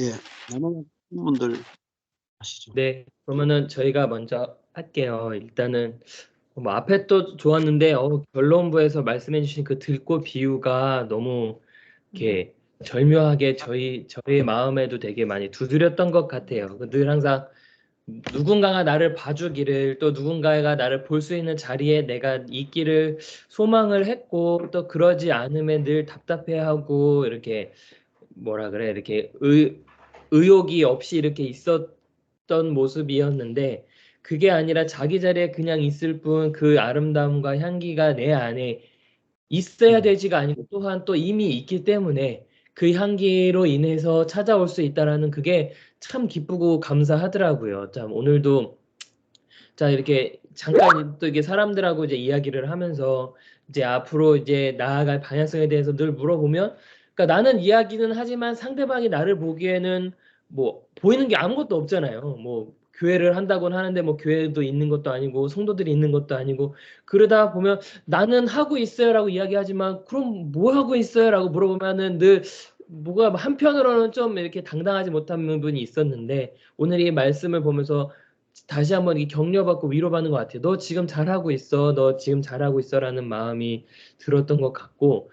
예, 남은 분들 하시죠. 네, 그러면은 저희가 먼저 할게요. 일단은 뭐 앞에 또 좋았는데 결론부에서 말씀해주신 그 들꽃 비유가 너무 이렇게 절묘하게 저의 마음에도 되게 많이 두드렸던 것 같아요. 늘 항상 누군가가 나를 봐주기를, 또 누군가가 나를 볼 수 있는 자리에 내가 있기를 소망을 했고, 또 그러지 않으면 늘 답답해하고 이렇게 뭐라 그래, 이렇게 의욕이 없이 이렇게 있었던 모습이었는데, 그게 아니라 자기 자리에 그냥 있을 뿐 그 아름다움과 향기가 내 안에 있어야 되지가 아니고 또한 또 이미 있기 때문에 그 향기로 인해서 찾아올 수 있다라는 그게 참 기쁘고 감사하더라고요. 참 오늘도 자 이렇게 잠깐 또 이게 사람들하고 이제 이야기를 하면서 이제 앞으로 이제 나아갈 방향성에 대해서 늘 물어보면, 그러니까 나는 이야기는 하지만 상대방이 나를 보기에는 뭐 보이는 게 아무것도 없잖아요. 뭐 교회를 한다고는 하는데 뭐 교회도 있는 것도 아니고 성도들이 있는 것도 아니고, 그러다 보면 나는 하고 있어요라고 이야기하지만 그럼 뭐 하고 있어요라고 물어보면은 늘 뭐가 한편으로는 좀 이렇게 당당하지 못한 부분이 있었는데, 오늘 이 말씀을 보면서 다시 한번 이 격려받고 위로받는 것 같아요. 너 지금 잘하고 있어. 너 지금 잘하고 있어라는 마음이 들었던 것 같고,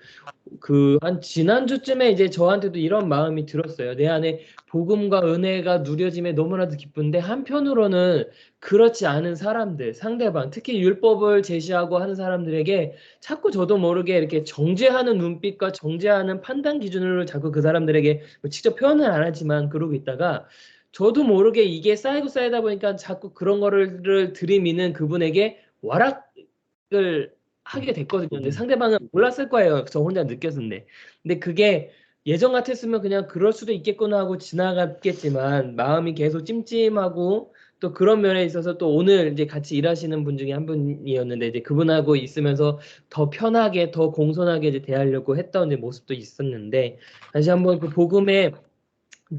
그 한 지난주쯤에 이제 저한테도 이런 마음이 들었어요. 내 안에 복음과 은혜가 누려짐에 너무나도 기쁜데 한편으로는 그렇지 않은 사람들, 상대방, 특히 율법을 제시하고 하는 사람들에게 자꾸 저도 모르게 이렇게 정죄하는 눈빛과 정죄하는 판단 기준으로 자꾸 그 사람들에게 뭐 직접 표현은 안 하지만 그러고 있다가, 저도 모르게 이게 쌓이고 쌓이다 보니까 자꾸 그런 거를 들이미는 그분에게 와락을 하게 됐거든요. 근데 상대방은 몰랐을 거예요. 저 혼자 느꼈는데. 근데 그게 예전 같았으면 그냥 그럴 수도 있겠구나 하고 지나갔겠지만, 마음이 계속 찜찜하고, 또 그런 면에 있어서 또 오늘 이제 같이 일하시는 분 중에 한 분이었는데, 이제 그분하고 있으면서 더 편하게, 더 공손하게 이제 대하려고 했던 이제 모습도 있었는데, 다시 한번 그 복음의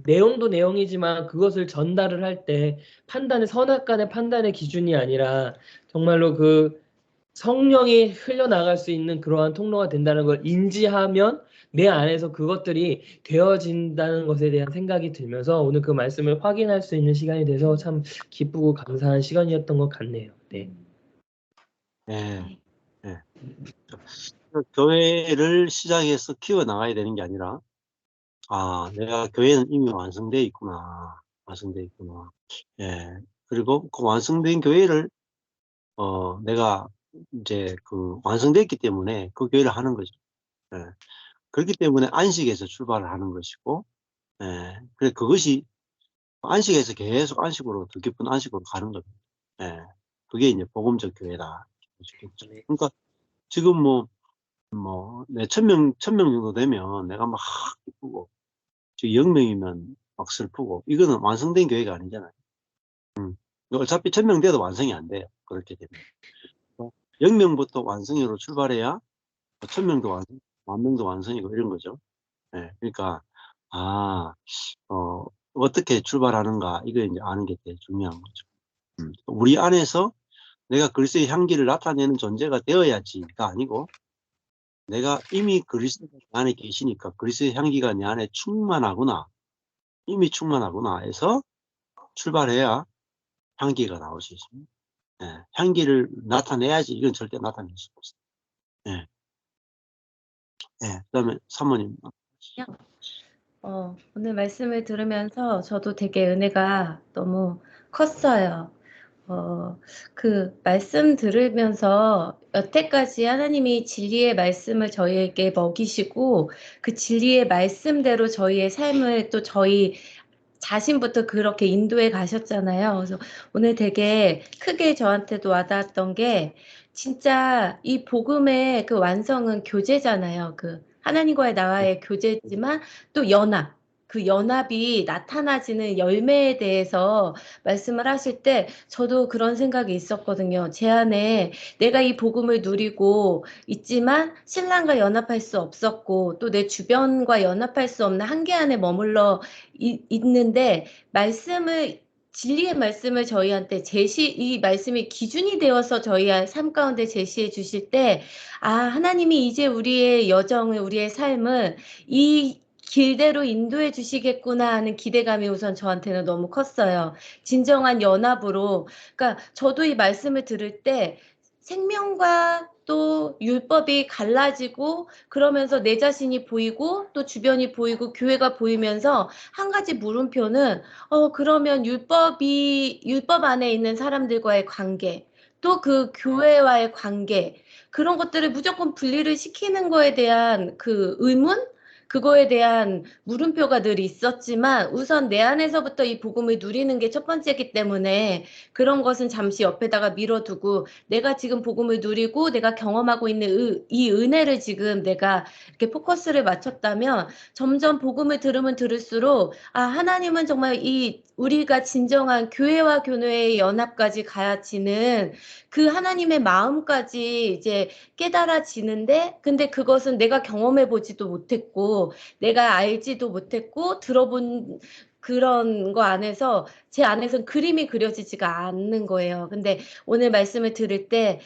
내용도 내용이지만 그것을 전달을 할 때 판단의 선악간의 판단의 기준이 아니라 정말로 그 성령이 흘러나갈 수 있는 그러한 통로가 된다는 걸 인지하면 내 안에서 그것들이 되어진다는 것에 대한 생각이 들면서 오늘 그 말씀을 확인할 수 있는 시간이 돼서 참 기쁘고 감사한 시간이었던 것 같네요. 네. 예, 예. 그 교회를 시작해서 키워나가야 되는 게 아니라, 내가 교회는 이미 완성되어 있구나. 완성되어 있구나. 예. 그리고 그 완성된 교회를, 내가 이제 그 완성됐기 때문에 그 교회를 하는 거죠. 예. 그렇기 때문에 안식에서 출발을 하는 것이고, 예. 그래, 그것이 안식에서 계속 안식으로, 더 깊은 안식으로 가는 겁니다. 예. 그게 이제 복음적 교회다. 겠죠. 네. 그러니까 지금 내 1000명 정도 되면 내가 막 기쁘고, 지금 0명이면 막 슬프고, 이거는 완성된 교회가 아니잖아요. 어차피 1000명 돼도 완성이 안 돼요. 그렇게 되면. 0명부터 완성으로 출발해야 1000명도 완성, 10,000명도 완성이고 이런 거죠. 예. 그러니까, 아, 어떻게 출발하는가, 이거 이제 아는 게 되게 중요한 거죠. 우리 안에서 내가 그리스도의 향기를 나타내는 존재가 되어야지가 아니고, 내가 이미 그리스도 안에 계시니까 그리스도의 향기가 내 안에 충만하구나, 이미 충만하구나 해서 출발해야 향기가 나올 수 있습니다. 예, 향기를 나타내야지 이건 절대 나타낼 수 없어요. 예, 예. 그다음에 사모님. 오늘 말씀을 들으면서 저도 되게 은혜가 너무 컸어요. 그 말씀 들으면서 여태까지 하나님이 진리의 말씀을 저희에게 먹이시고 그 진리의 말씀대로 저희의 삶을 또 저희 자신부터 그렇게 인도해 가셨잖아요. 그래서 오늘 되게 크게 저한테도 와닿았던 게, 진짜 이 복음의 그 완성은 교제잖아요. 그 하나님과의 나와의 교제지만 또 연합, 그 연합이 나타나지는 열매에 대해서 말씀을 하실 때 저도 그런 생각이 있었거든요. 제 안에 내가 이 복음을 누리고 있지만 신랑과 연합할 수 없었고 또 내 주변과 연합할 수 없는 한계 안에 머물러 있는데, 진리의 말씀을 저희한테 이 말씀이 기준이 되어서 저희 삶 가운데 제시해 주실 때, 하나님이 이제 우리의 여정을, 우리의 삶을 이 길대로 인도해 주시겠구나 하는 기대감이 우선 저한테는 너무 컸어요. 진정한 연합으로. 그러니까 저도 이 말씀을 들을 때 생명과 또 율법이 갈라지고 그러면서 내 자신이 보이고 또 주변이 보이고 교회가 보이면서 한 가지 물음표는 그러면 율법 안에 있는 사람들과의 관계 또 그 교회와의 관계 그런 것들을 무조건 분리를 시키는 거에 대한 그 의문 그거에 대한 물음표가 늘 있었지만 우선 내 안에서부터 이 복음을 누리는 게 첫 번째이기 때문에 그런 것은 잠시 옆에다가 밀어두고 내가 지금 복음을 누리고 내가 경험하고 있는 이 은혜를 지금 내가 이렇게 포커스를 맞췄다면 점점 복음을 들으면 들을수록 하나님은 정말 이 우리가 진정한 교회와 교회의 연합까지 가야지는 그 하나님의 마음까지 이제 깨달아지는데 근데 그것은 내가 경험해 보지도 못했고 내가 알지도 못했고 들어본 그런 거 안에서 제 안에서는 그림이 그려지지가 않는 거예요. 근데 오늘 말씀을 들을 때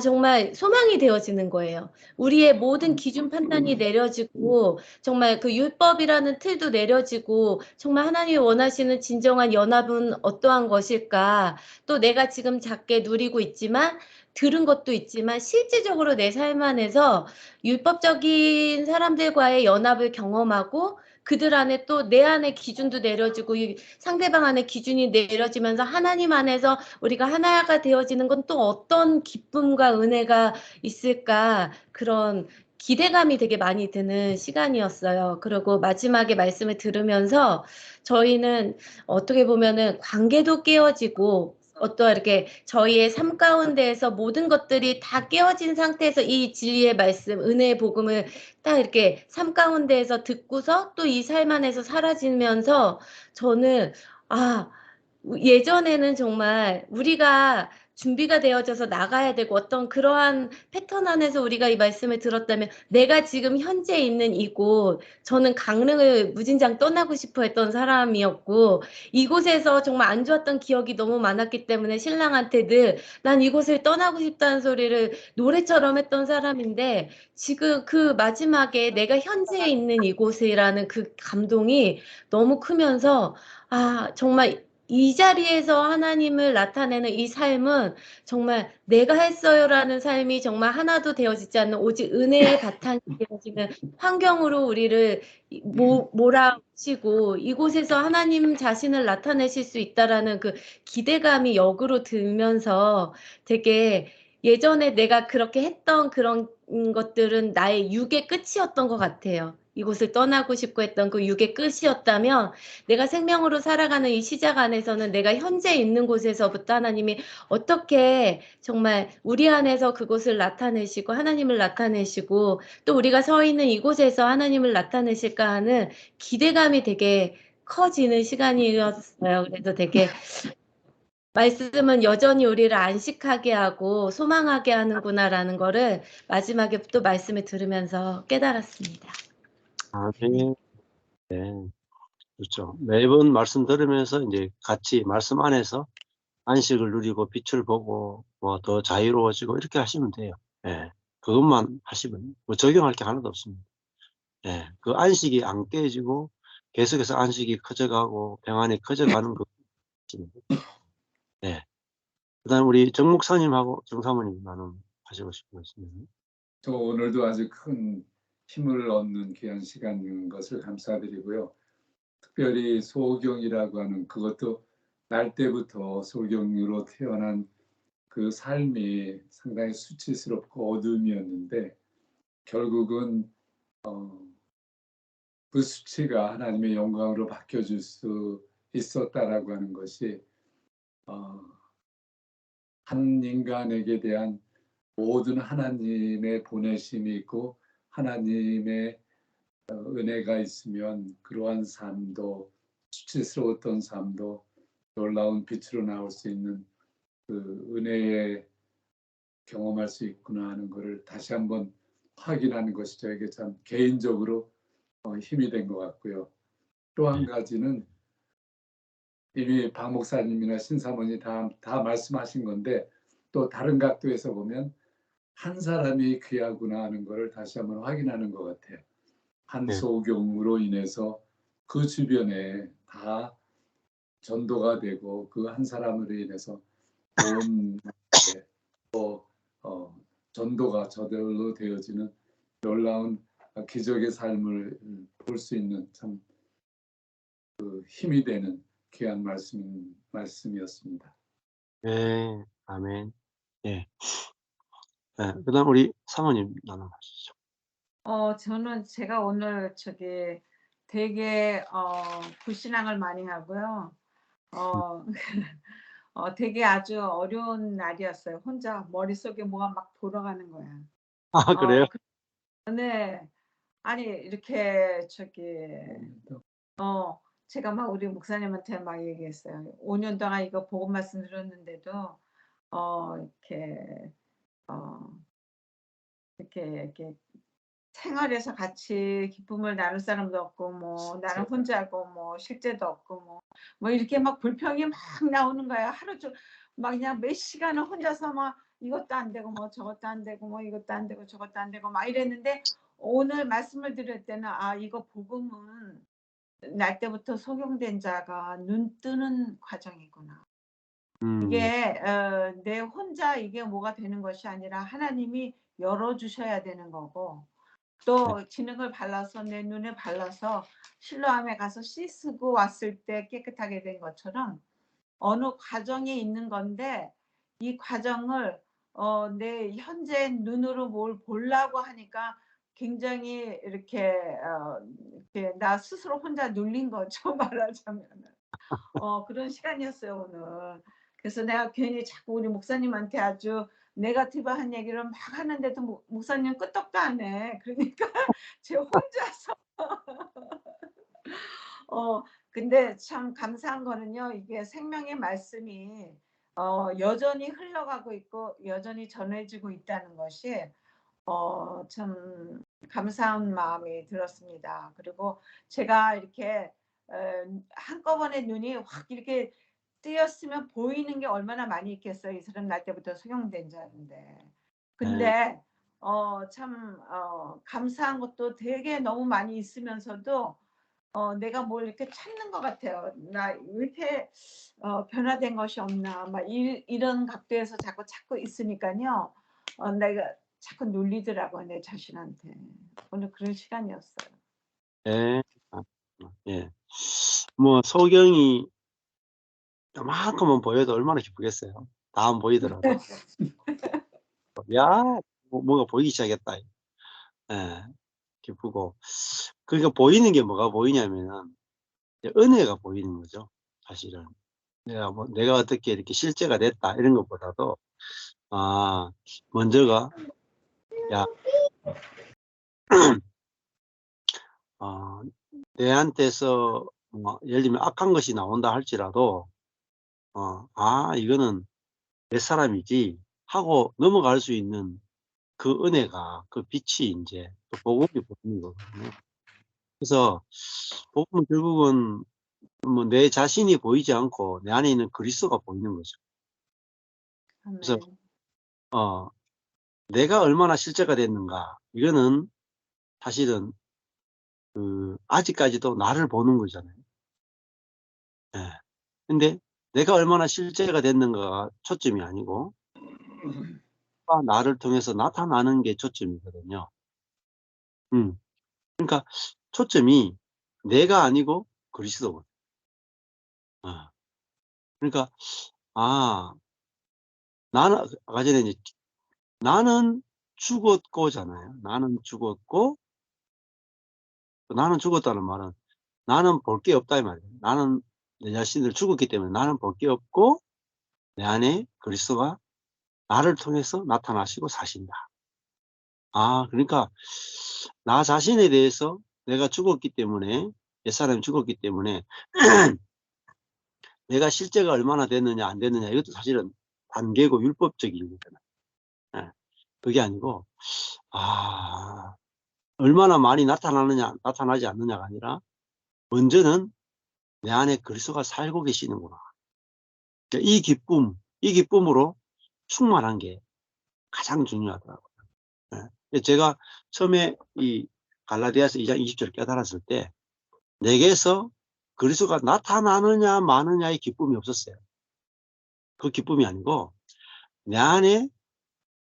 정말 소망이 되어지는 거예요. 우리의 모든 기준 판단이 내려지고 정말 그 율법이라는 틀도 내려지고 정말 하나님이 원하시는 진정한 연합은 어떠한 것일까? 또 내가 지금 작게 누리고 있지만 들은 것도 있지만 실질적으로 내 삶 안에서 율법적인 사람들과의 연합을 경험하고 그들 안에 또 내 안에 기준도 내려지고 상대방 안에 기준이 내려지면서 하나님 안에서 우리가 하나가 되어지는 건 또 어떤 기쁨과 은혜가 있을까 그런 기대감이 되게 많이 드는 시간이었어요. 그리고 마지막에 말씀을 들으면서 저희는 어떻게 보면은 관계도 깨어지고 이렇게 저희의 삶 가운데에서 모든 것들이 다 깨어진 상태에서 이 진리의 말씀, 은혜의 복음을 딱 이렇게 삶 가운데에서 듣고서 또 이 삶 안에서 사라지면서 저는 예전에는 정말 우리가 준비가 되어져서 나가야 되고 어떤 그러한 패턴 안에서 우리가 이 말씀을 들었다면 내가 지금 현재 있는 이곳 저는 강릉을 무진장 떠나고 싶어 했던 사람이었고 이곳에서 정말 안 좋았던 기억이 너무 많았기 때문에 신랑한테 늘 난 이곳을 떠나고 싶다는 소리를 노래처럼 했던 사람인데 지금 그 마지막에 내가 현재 있는 이곳이라는 그 감동이 너무 크면서 정말 이 자리에서 하나님을 나타내는 이 삶은 정말 내가 했어요라는 삶이 정말 하나도 되어지지 않는 오직 은혜의 바탕이 되어지는 환경으로 우리를 몰아치고 이곳에서 하나님 자신을 나타내실 수 있다라는 그 기대감이 역으로 들면서 되게 예전에 내가 그렇게 했던 그런 것들은 나의 육의 끝이었던 것 같아요. 이곳을 떠나고 싶고 했던 그 육의 끝이었다면 내가 생명으로 살아가는 이 시작 안에서는 내가 현재 있는 곳에서부터 하나님이 어떻게 정말 우리 안에서 그곳을 나타내시고 하나님을 나타내시고 또 우리가 서 있는 이곳에서 하나님을 나타내실까 하는 기대감이 되게 커지는 시간이었어요. 그래서 되게 말씀은 여전히 우리를 안식하게 하고 소망하게 하는구나라는 거를 마지막에 또 말씀을 들으면서 깨달았습니다. 아멘. 네. 그렇죠. 매번 말씀 들으면서 이제 같이 말씀 안에서 안식을 누리고 빛을 보고 뭐 더 자유로워지고 이렇게 하시면 돼요. 예. 그것만 하시면 뭐 적용할 게 하나도 없습니다. 예. 그 안식이 안 깨지고 계속해서 안식이 커져가고 평안이 커져가는 거. 예. 그다음 우리 정 목사님하고 정 사모님 나눔하시고 싶은 말씀이요. 저 오늘도 아주 큰 힘을 얻는 귀한 시간인 것을 감사드리고요. 특별히 소경이라고 하는 그것도 날 때부터 소경으로 태어난 그 삶이 상당히 수치스럽고 어둠이었는데 결국은 그 수치가 하나님의 영광으로 바뀌어줄 수 있었다라고 하는 것이 한 인간에게 대한 모든 하나님의 보내심이 있고 하나님의 은혜가 있으면 그러한 삶도 수치스러웠던 삶도 놀라운 빛으로 나올 수 있는 그 은혜에 경험할 수 있구나 하는 것을 다시 한번 확인하는 것이 저에게 참 개인적으로 힘이 된 것 같고요. 또 한 가지는 이미 박 목사님이나 신사모님 다 말씀하신 건데 또 다른 각도에서 보면 한 사람이 귀하구나 하는 것을 다시 한번 확인하는 것 같아요. 한소경으로 인해서 그 주변에 다 전도가 되고 그 한 사람으로 인해서 온 전도가 저절로 되어지는 놀라운 기적의 삶을 볼 수 있는 참 그 힘이 되는 귀한 말씀이었습니다. 네, 아멘. 예. 네, 그다음 우리 사모님 나눠가시죠. 저는 제가 오늘 되게 불신앙을 많이 하고요. 되게 아주 어려운 날이었어요. 혼자 머릿속에 뭐가 막 돌아가는 거야. 아, 그래요? 네. 아니 이렇게 제가 막 우리 목사님한테 막 얘기했어요. 5년 동안 이거 복음 말씀 들었는데도 이렇게 이렇게 생활에서 같이 기쁨을 나눌 사람도 없고 뭐 나는 혼자고 뭐 실제도 없고 뭐 이렇게 막 불평이 막 나오는 거야. 하루 종 막 그냥 몇 시간을 혼자서 막 이것도 안 되고 뭐 저것도 안 되고 뭐 이것도 안 되고 저것도 안 되고 막 이랬는데 오늘 말씀을 들을 때는 이거 복음은 날 때부터 속용된 자가 눈 뜨는 과정이구나. 이게 내 혼자 이게 뭐가 되는 것이 아니라 하나님이 열어주셔야 되는 거고 또 진흙을 발라서 내 눈에 발라서 실로암에 가서 씻고 왔을 때 깨끗하게 된 것처럼 어느 과정에 있는 건데 이 과정을 내 현재 눈으로 뭘 보려고 하니까 굉장히 이렇게 나 스스로 혼자 눌린 거죠. 말하자면 그런 시간이었어요 오늘. 그래서 내가 괜히 자꾸 우리 목사님한테 아주 네거티브한 얘기를 막 하는데도 목사님 끄떡도 안 해. 그러니까 제 혼자서 근데 참 감사한 거는요. 이게 생명의 말씀이 여전히 흘러가고 있고 여전히 전해지고 있다는 것이 참 감사한 마음이 들었습니다. 그리고 제가 이렇게 한꺼번에 눈이 확 이렇게 뜨였으면 보이는 게 얼마나 많이 있겠어요. 이 사람 날 때부터 소용된 자인데. 근데 참 감사한 것도 되게 너무 많이 있으면서도 내가 뭘 이렇게 찾는 것 같아요. 나 왜 이렇게 변화된 것이 없나. 막 이런 각도에서 자꾸 찾고 있으니까요. 내가 자꾸 눌리더라고요. 내 자신한테. 오늘 그런 시간이었어요. 네. 예. 뭐 소경이 요만큼은 보여도 얼마나 기쁘겠어요. 다 안 보이더라도. 야, 뭐가 보이기 시작했다. 예. 기쁘고. 그러니까 보이는 게 뭐가 보이냐면은 이제 은혜가 보이는 거죠. 사실은. 내가 어떻게 이렇게 실제가 됐다 이런 것보다도 먼저가 야, 내한테서 뭐 예를 들면 악한 것이 나온다 할지라도 이거는 내 사람이지 하고 넘어갈 수 있는 그 은혜가, 그 빛이 이제 또 복음이 보이는 거거든요. 그래서 복음은 결국은 뭐 내 자신이 보이지 않고 내 안에 있는 그리스도가 보이는 거죠. 그래서 내가 얼마나 실제가 됐는가, 이거는 사실은 아직까지도 나를 보는 거잖아요. 예. 근데 내가 얼마나 실제가 됐는가가 초점이 아니고 나를 통해서 나타나는 게 초점이거든요. 그러니까 초점이 내가 아니고 그리스도거든요. 그러니까 나는 아까 전에 이제 나는 죽었고잖아요. 나는 죽었고, 나는 죽었다는 말은 나는 볼 게 없다 이 말이에요. 나는 내 자신을 죽었기 때문에 나는 볼 게 없고 내 안에 그리스도가 나를 통해서 나타나시고 사신다. 그러니까 나 자신에 대해서 내가 죽었기 때문에, 옛사람이 죽었기 때문에 내가 실제가 얼마나 됐느냐 안 됐느냐 이것도 사실은 관계고 율법적인 일이잖아요. 예. 그게 아니고 얼마나 많이 나타나느냐 나타나지 않느냐가 아니라 먼저는 내 안에 그리스도가 살고 계시는구나. 그러니까 이 기쁨으로 충만한 게 가장 중요하더라고요. 예. 제가 처음에 이 갈라디아서 2장 20절 깨달았을 때 내게서 그리스도가 나타나느냐 마느냐의 기쁨이 없었어요. 그 기쁨이 아니고 내 안에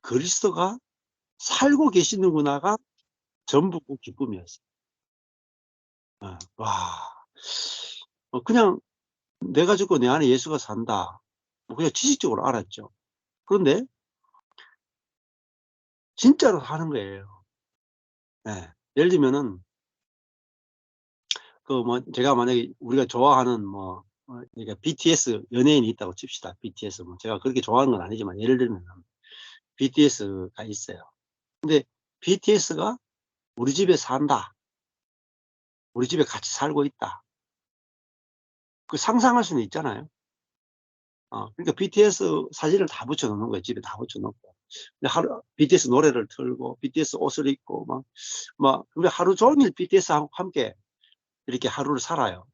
그리스도가 살고 계시는구나가 전부 그 기쁨이었어요. 와, 그냥 내가 죽고 내 안에 예수가 산다. 그냥 지식적으로 알았죠. 그런데 진짜로 사는 거예요. 네. 예를 들면은 제가 만약에 우리가 좋아하는 그러니까 BTS 연예인이 있다고 칩시다. BTS 제가 그렇게 좋아하는 건 아니지만 예를 들면 BTS가 있어요. 근데 BTS가 우리 집에 산다. 우리 집에 같이 살고 있다. 그 상상할 수는 있잖아요. 그러니까 BTS 사진을 다 붙여놓는 거예요. 집에 다 붙여놓고. 근데 BTS 노래를 틀고, BTS 옷을 입고, 우리 하루 종일 BTS하고 함께 이렇게 하루를 살아요.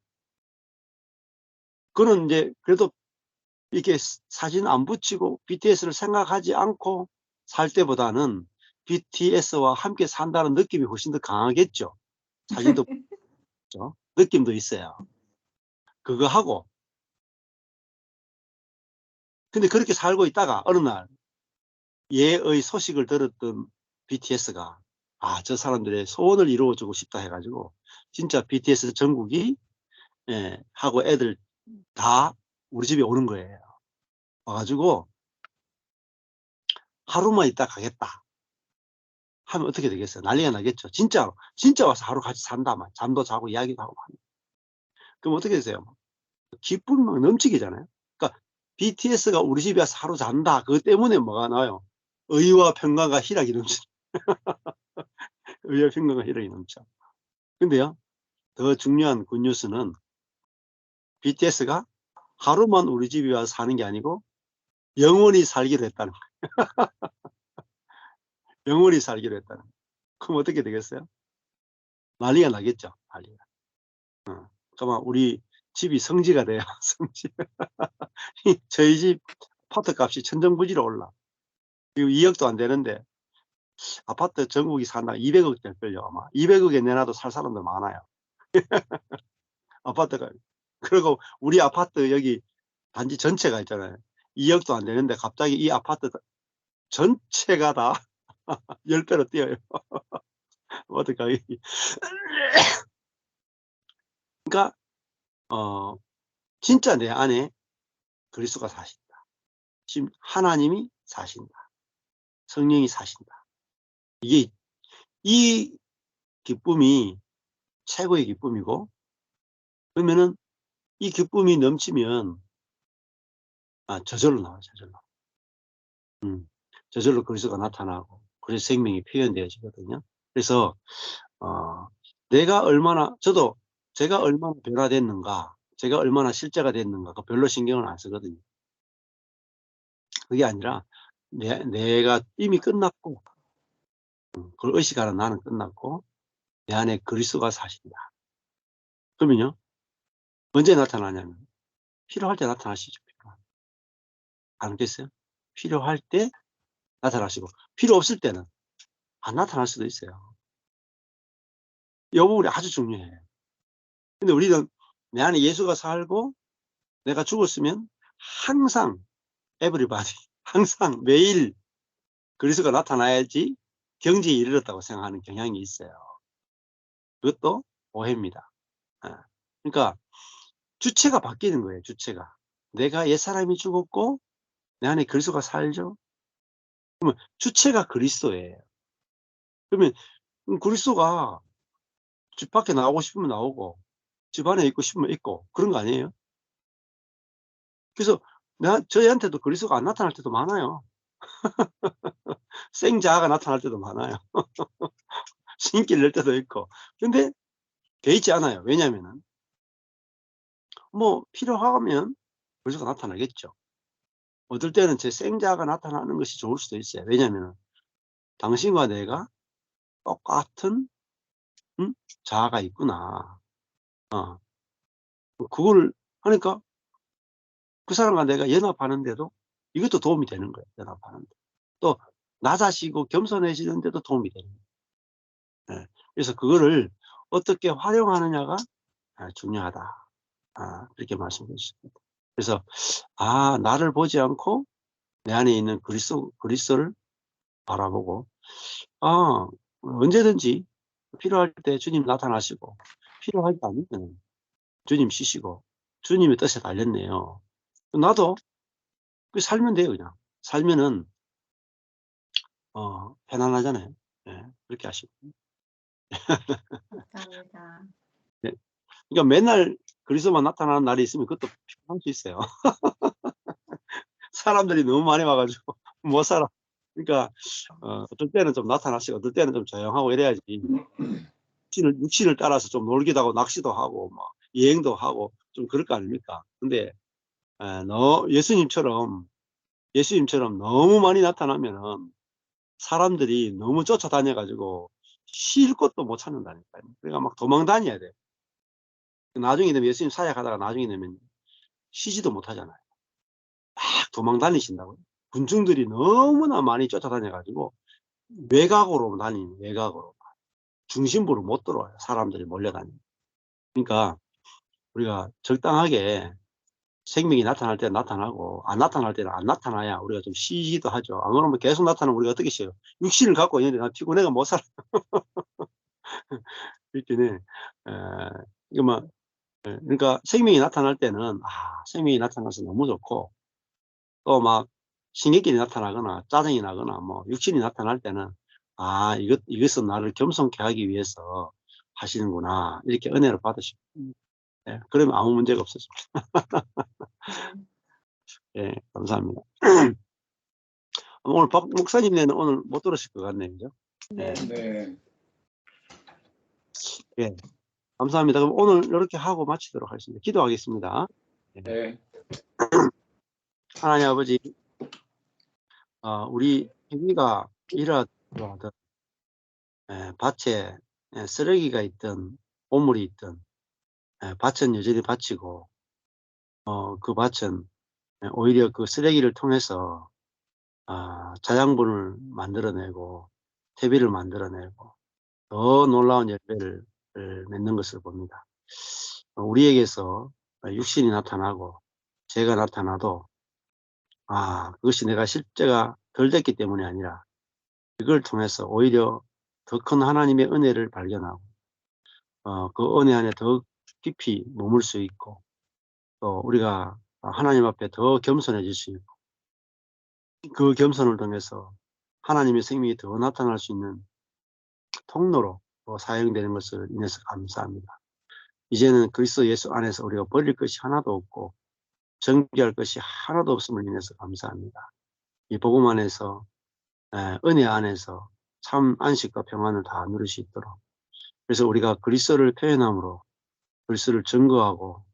그는 이제 그래도 이렇게 사진 안 붙이고 BTS를 생각하지 않고 살 때보다는 BTS와 함께 산다는 느낌이 훨씬 더 강하겠죠. 사진도 붙죠. 느낌도 있어요. 그거 하고. 근데 그렇게 살고 있다가 어느 날 예의 소식을 들었던 BTS가 저 사람들의 소원을 이루어주고 싶다 해가지고 진짜 BTS 전국이 하고 애들 다 우리 집에 오는 거예요. 와가지고 하루만 있다 가겠다 하면 어떻게 되겠어요? 난리가 나겠죠. 진짜 와서 하루 같이 산다. 잠도 자고 이야기도 하고. 그럼 어떻게 되세요? 기쁨이 막 넘치기잖아요. 그러니까 BTS가 우리 집에 와서 하루 잔다. 그것 때문에 뭐가 나와요? 의와 평강과 희락이 넘쳐. 의와 평강과 희락이 넘쳐. 근데요, 더 중요한 굿뉴스는 BTS가 하루만 우리 집에 와서 사는 게 아니고 영원히 살기로 했다는 거예요. 영원히 살기로 했다는 거예요. 그럼 어떻게 되겠어요? 난리가 나겠죠. 난리가. 그러면 우리 집이 성지가 돼요. 성지. 저희 집 아파트 값이 천정부지로 올라. 지금 2억도 안 되는데 아파트 전국이 산다 200억 될걸요. 아마 200억에 내놔도 살 사람들 많아요. 아파트가. 그리고 우리 아파트 여기 단지 전체가 있잖아요. 2억도 안 되는데 갑자기 이 아파트 전체가 다 10배로 뛰어요. 어떡하기. 그러니까 진짜 내 안에 그리스도가 사신다. 지금 하나님이 사신다. 성령이 사신다. 이 기쁨이 최고의 기쁨이고, 그러면은 이 기쁨이 넘치면 저절로 나와요. 저절로. 저절로 그리스도가 나타나고 그래서 생명이 표현되어지거든요. 그래서 제가 얼마나 변화됐는가, 제가 얼마나 실제가 됐는가 그 별로 신경을 안 쓰거든요. 그게 아니라 내가 이미 끝났고 그걸 의식하는 나는 끝났고 내 안에 그리스도가 사신다. 그러면요, 언제 나타나냐면 필요할 때 나타나시죠. 안 그랬어요? 필요할 때 나타나시고 필요 없을 때는 안 나타날 수도 있어요. 이 부분이 아주 중요해요. 근데 우리는 내 안에 예수가 살고 내가 죽었으면 항상 everybody 항상 매일 그리스도가 나타나야지 경지에 이르렀다고 생각하는 경향이 있어요. 그것도 오해입니다. 그러니까 주체가 바뀌는 거예요. 주체가. 내가 옛사람이 죽었고 내 안에 그리스도가 살죠. 그러면 주체가 그리스도예요. 그러면 그리스도가 집 밖에 나오고 싶으면 나오고 집 안에 있고 싶으면 있고 그런 거 아니에요? 그래서 저희한테도 그리스도가 안 나타날 때도 많아요. 생자가 나타날 때도 많아요. 신기를 낼 때도 있고. 근데 개의치 않아요. 왜냐면은 필요하면 그리스도가 나타나겠죠. 어떨 때는 제 생자가 나타나는 것이 좋을 수도 있어요. 왜냐면은 당신과 내가 똑같은 자아가 있구나. 그걸 하니까 그 사람과 내가 연합하는데도 이것도 도움이 되는 거예요. 연합하는데. 또 낮아지고 겸손해지는데도 도움이 되는 거예요. 그래서 그거를 어떻게 활용하느냐가 중요하다. 그렇게 말씀드렸습니다. 그래서 나를 보지 않고 내 안에 있는 그리스도를 바라보고 언제든지 필요할 때 주님 나타나시고 필요하지 않으면 주님 쉬시고 주님의 뜻에 달렸네요. 나도 그 살면 돼요. 그냥 살면은 편안하잖아요. 그렇게 하시고. 감사합니다. 그러니까 맨날 그리스도만 나타나는 날이 있으면 그것도 피곤할 수 있어요. 사람들이 너무 많이 와가지고 못 살아. 그러니까 어떨 때는 좀 나타나시고 어떨 때는 좀 조용하고 이래야지. 육신을 따라서 좀 놀기도 하고 낚시도 하고 뭐 여행도 하고 좀 그럴 거 아닙니까? 근데 예수님처럼 너무 많이 나타나면은 사람들이 너무 쫓아다녀가지고 쉴 곳도 못 찾는다니까요. 그러니까 막 도망 다녀야 돼. 나중에 되면 예수님 사역하다가 나중에 되면 쉬지도 못하잖아요. 막 도망 다니신다고요. 군중들이 너무나 많이 쫓아다녀가지고 외곽으로 다니는 외곽으로 중심부로 못 들어와요. 사람들이 몰려다니는. 그러니까 우리가 적당하게 생명이 나타날 때는 나타나고 안 나타날 때는 안 나타나야 우리가 좀 쉬기도 하죠. 안 그러면 계속 나타나면 우리가 어떻게 쉬어요? 육신을 갖고 있는데 나 피곤해가 못 살아. 그렇긴 해. 그러니까 생명이 나타날 때는 생명이 나타나서 너무 좋고 또 막 신경질이 나타나거나 짜증이 나거나 뭐 육신이 나타날 때는 이것은 나를 겸손케 하기 위해서 하시는구나 이렇게 은혜를 받으시고 그러면 아무 문제가 없었습니다. 감사합니다. 오늘 박 목사님네는 오늘 못 들으실 것 같네요. 그죠? 네. 감사합니다. 그럼 오늘 이렇게 하고 마치도록 하겠습니다. 기도하겠습니다. 네. 하나님 아버지, 우리 행위가 이러하든 밭에 쓰레기가 있든 오물이 있든 밭은 여전히 밭이고 그 밭은 오히려 그 쓰레기를 통해서 자양분을 만들어내고 퇴비를 만들어내고 더 놀라운 열매를 맺는 것을 봅니다. 우리에게서 육신이 나타나고 죄가 나타나도 그것이 내가 실제가 덜 됐기 때문이 아니라 그걸 통해서 오히려 더 큰 하나님의 은혜를 발견하고 그 은혜 안에 더 깊이 머물 수 있고 또 우리가 하나님 앞에 더 겸손해질 수 있고 그 겸손을 통해서 하나님의 생명이 더 나타날 수 있는 통로로 사용되는 것을 인해서 감사합니다. 이제는 그리스도 예수 안에서 우리가 버릴 것이 하나도 없고 정죄할 것이 하나도 없음을 인해서 감사합니다. 이 복음 안에서 은혜 안에서 참 안식과 평안을 다 누릴 수 있도록 그래서 우리가 그리스도를 표현함으로 그리스도를 증거하고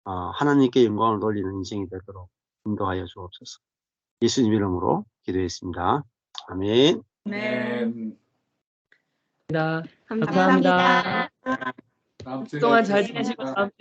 하나님께 영광을 돌리는 인생이 되도록 인도하여 주옵소서. 예수님 이름으로 기도했습니다. 아멘. 네. 감사합니다. 감사합니다. 다음 주에 그동안 잘 뵙겠습니다. 지내시고 다음 주에